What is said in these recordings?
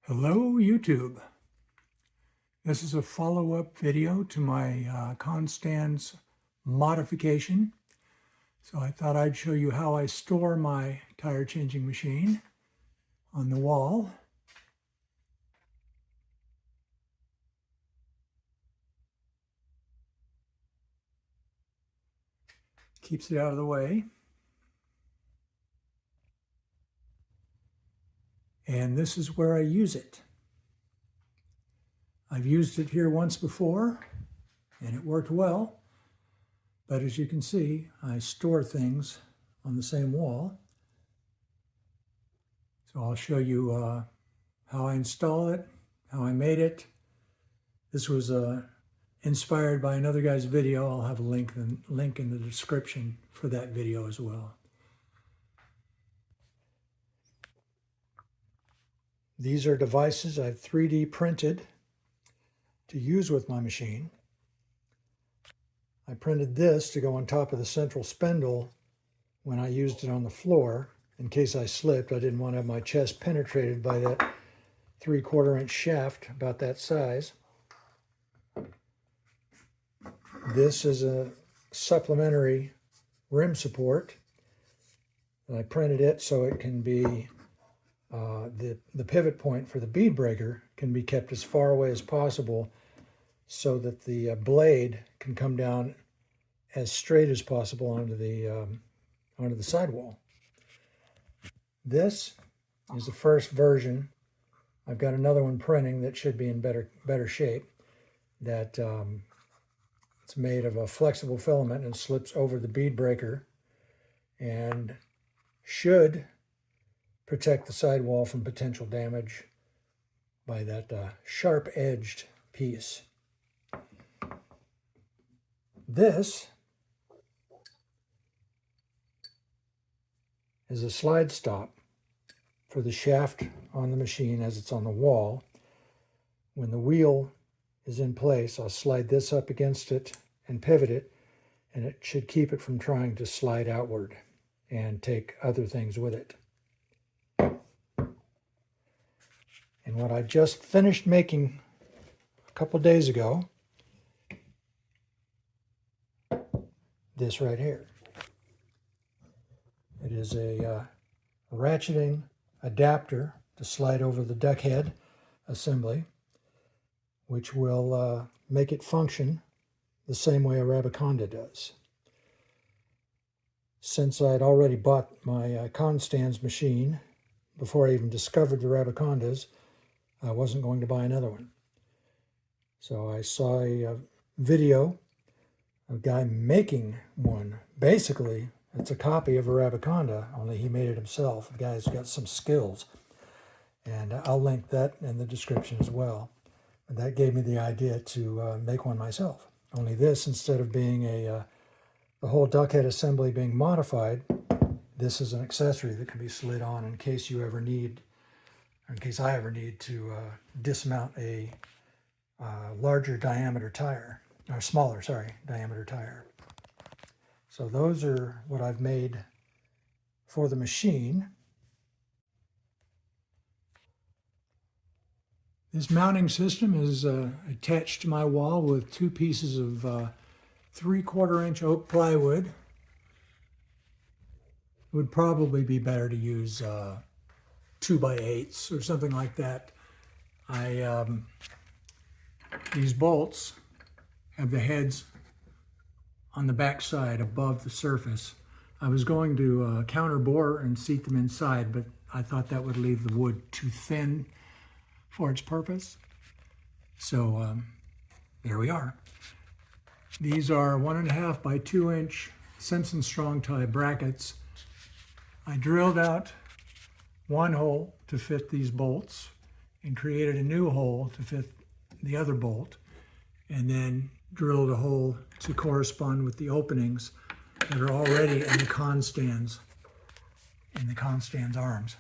Hello YouTube. This is a follow-up video to my ConStands modification. So I thought I'd show you how I store my tire changing machine on the wall. Keeps it out of the way. And this is where I use it. I've used it here once before and it worked well, but as you can see, I store things on the same wall. So I'll show you how I install it, how I made it. This was inspired by another guy's video. I'll have a link in the description for that video as well. These are devices I've 3D printed to use with my machine. I printed this to go on top of the central spindle when I used it on the floor. In case I slipped, I didn't want to have my chest penetrated by that 3/4 inch shaft about that size. This is a supplementary rim support. I printed it so it can be the pivot point for the bead breaker can be kept as far away as possible so that the blade can come down as straight as possible onto the sidewall. This is the first version. I've got another one printing that should be in better shape. That it's made of a flexible filament and slips over the bead breaker and should protect the sidewall from potential damage by that sharp-edged piece. This is a slide stop for the shaft on the machine as it's on the wall. When the wheel is in place, I'll slide this up against it and pivot it, and it should keep it from trying to slide outward and take other things with it. And what I just finished making a couple days ago, this right here. It is a ratcheting adapter to slide over the duck head assembly, which will make it function the same way a Rabaconda does. Since I'd already bought my ConStands machine before I even discovered the Rabacondas, I wasn't going to buy another one. So I saw a video of a guy making one. Basically, it's a copy of a Rabaconda, only he made it himself. The guy's got some skills. And I'll link that in the description as well. And that gave me the idea to make one myself. Only this, instead of being the whole duck head assembly being modified, this is an accessory that can be slid on in case you ever need, or in case I ever need to dismount a larger diameter tire, or smaller, diameter tire. So those are what I've made for the machine. This mounting system is attached to my wall with two pieces of 3/4 inch oak plywood. It would probably be better to use 2x8s or something like that. These bolts have the heads on the back side above the surface. I was going to counter bore and seat them inside, but I thought that would leave the wood too thin for its purpose. So there we are. These are 1.5 by 2 inch Simpson strong tie brackets. I drilled out one hole to fit these bolts and created a new hole to fit the other bolt, and then drilled a hole to correspond with the openings that are already in the ConStands arms.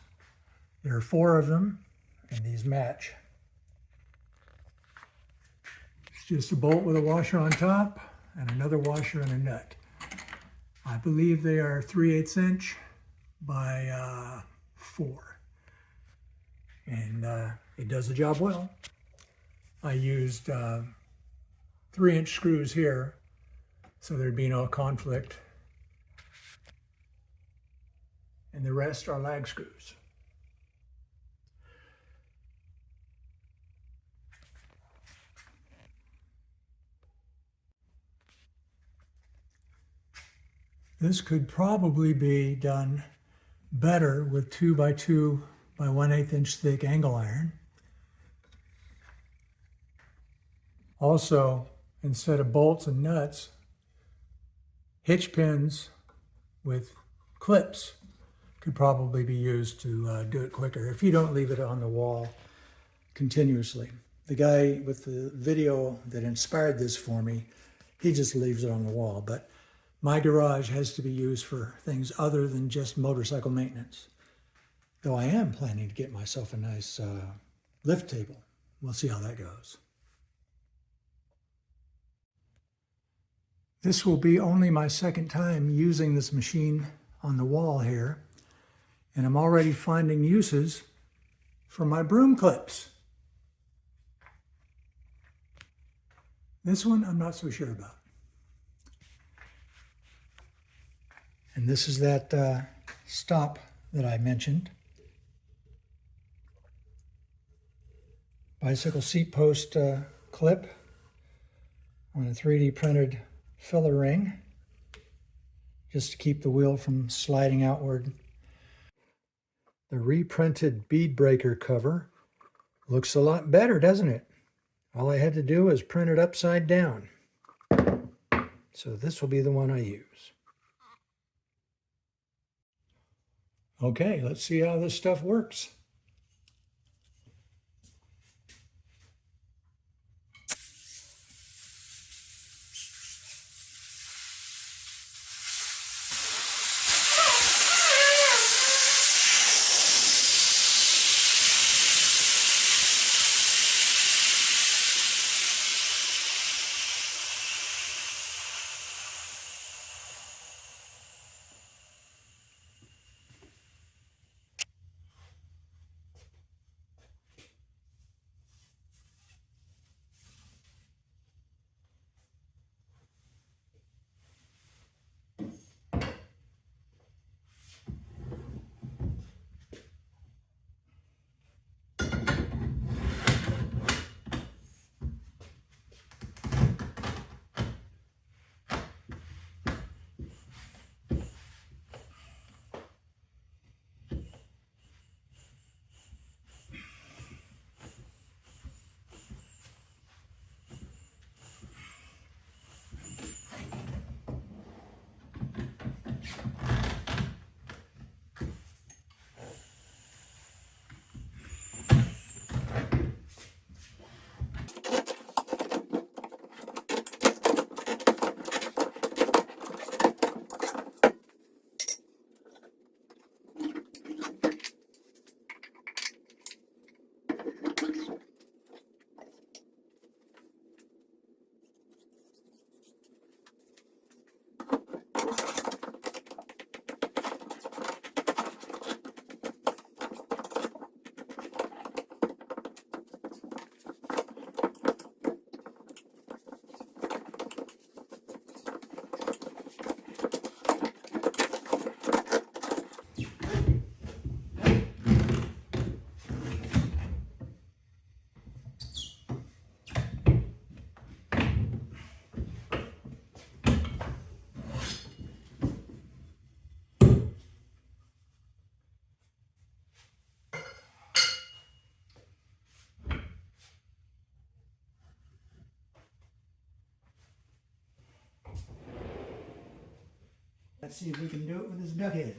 There are 4 of them, and these match. It's just a bolt with a washer on top and another washer and a nut. I believe they are 3/8 inch by 4. and it does the job well. I used 3-inch screws here, so there'd be no conflict, and the rest are lag screws. This could probably be done better with 2 by 2 by 1/8 inch thick angle iron. Also, instead of bolts and nuts, hitch pins with clips could probably be used to do it quicker if you don't leave it on the wall continuously. The guy with the video that inspired this for me, he just leaves it on the wall, but my garage has to be used for things other than just motorcycle maintenance. Though I am planning to get myself a nice lift table. We'll see how that goes. This will be only my second time using this machine on the wall here, and I'm already finding uses for my broom clips. This one I'm not so sure about. And this is that stop that I mentioned. Bicycle seat post clip on a 3D printed filler ring, just to keep the wheel from sliding outward. The reprinted bead breaker cover looks a lot better, doesn't it? All I had to do was print it upside down. So this will be the one I use. Okay, let's see how this stuff works. Let's see if we can do it with this duck head.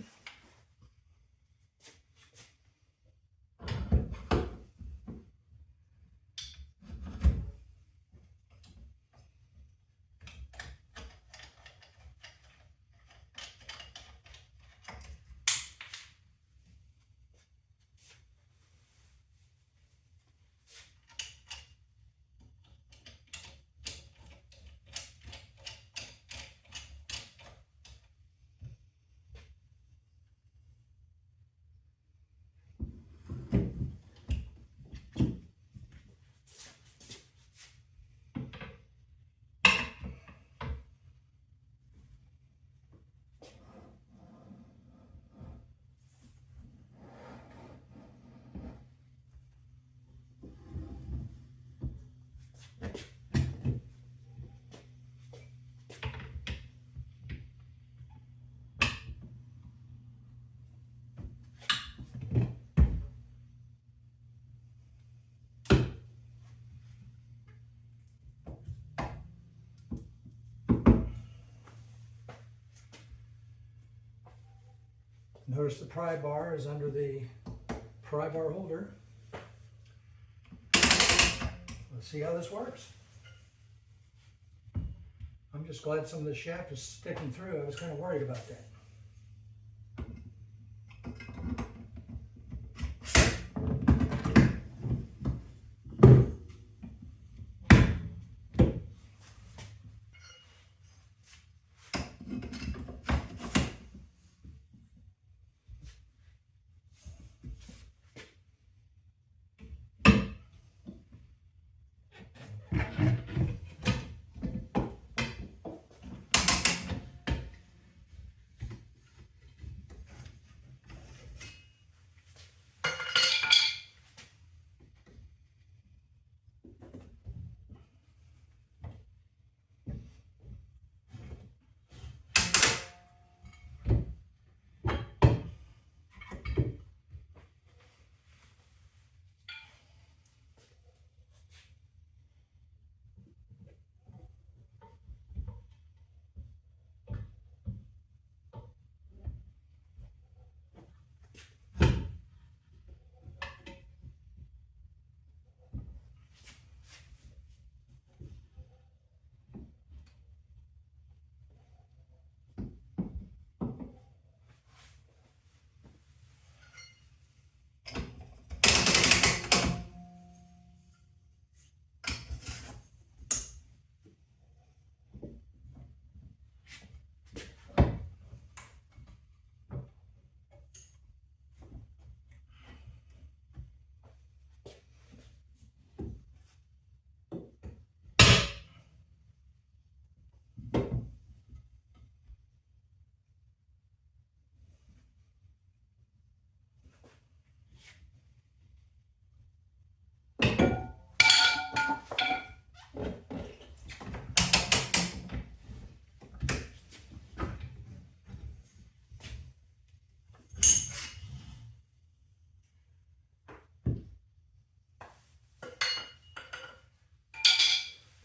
Notice the pry bar is under the pry bar holder. Let's see how this works. I'm just glad some of the shaft is sticking through. I was kind of worried about that.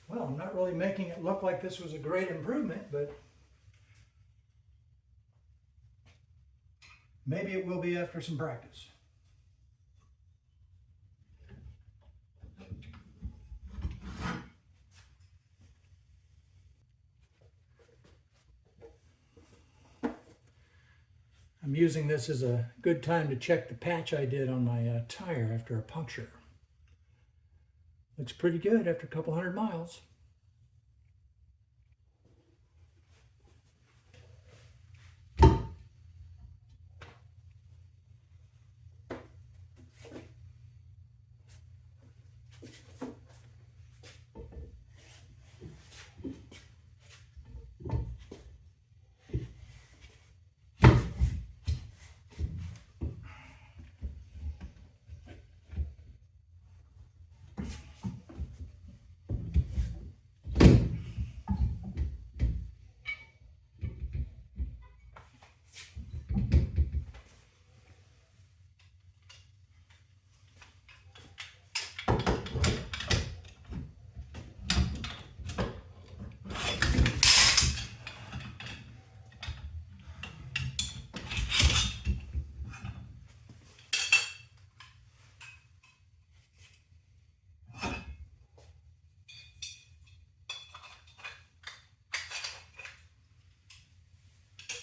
Well, I'm not really making it look like this was a great improvement, but maybe it will be after some practice. I'm using this as a good time to check the patch I did on my tire after a puncture. Looks pretty good after a couple hundred miles.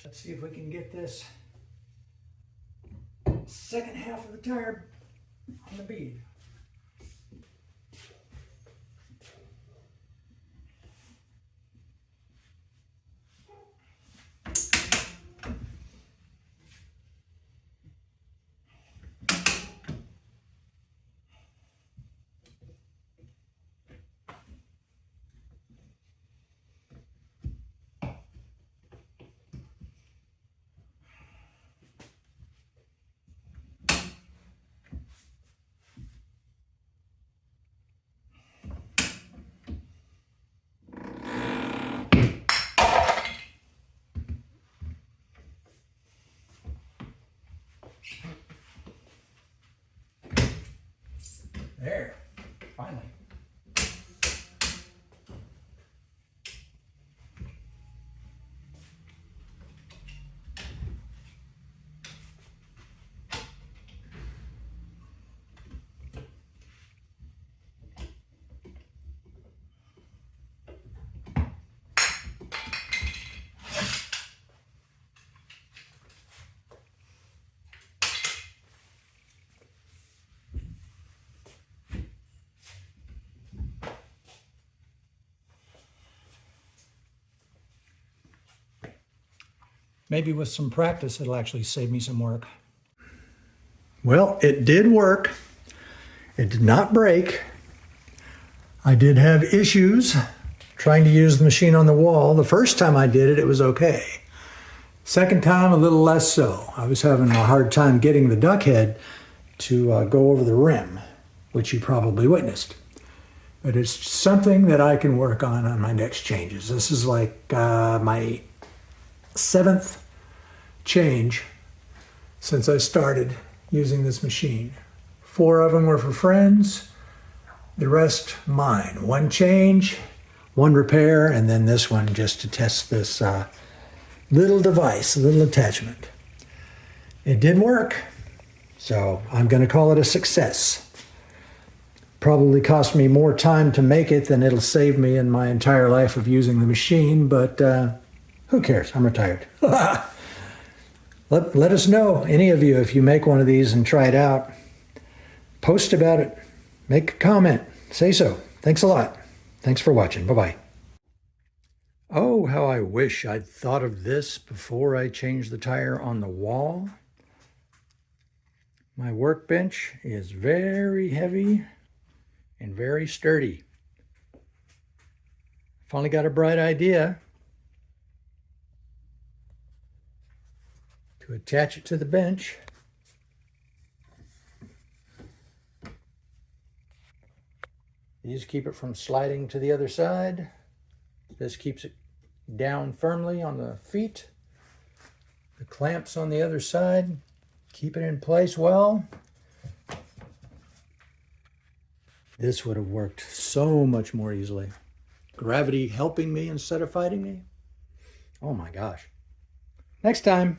Let's see if we can get this second half of the tire on the bead. There, finally. Maybe with some practice, it'll actually save me some work. Well, it did work. It did not break. I did have issues trying to use the machine on the wall. The first time I did it, it was okay. Second time, a little less so. I was having a hard time getting the duck head to go over the rim, which you probably witnessed. But it's something that I can work on my next changes. This is like my 7th change since I started using this machine. 4 of them were for friends, the rest mine. 1 change, 1 repair, and then this one just to test this little device, little attachment. It did work, so I'm going to call it a success. Probably cost me more time to make it than it'll save me in my entire life of using the machine, but who cares? I'm retired. Let us know, any of you, if you make one of these and try it out. Post about it. Make a comment. Say so. Thanks a lot. Thanks for watching. Bye-bye. Oh, how I wish I'd thought of this before I changed the tire on the wall. My workbench is very heavy and very sturdy. Finally got a bright idea to attach it to the bench. These keep it from sliding to the other side. This keeps it down firmly on the feet. The clamps on the other side keep it in place well. This would have worked so much more easily. Gravity helping me instead of fighting me. Oh my gosh. Next time.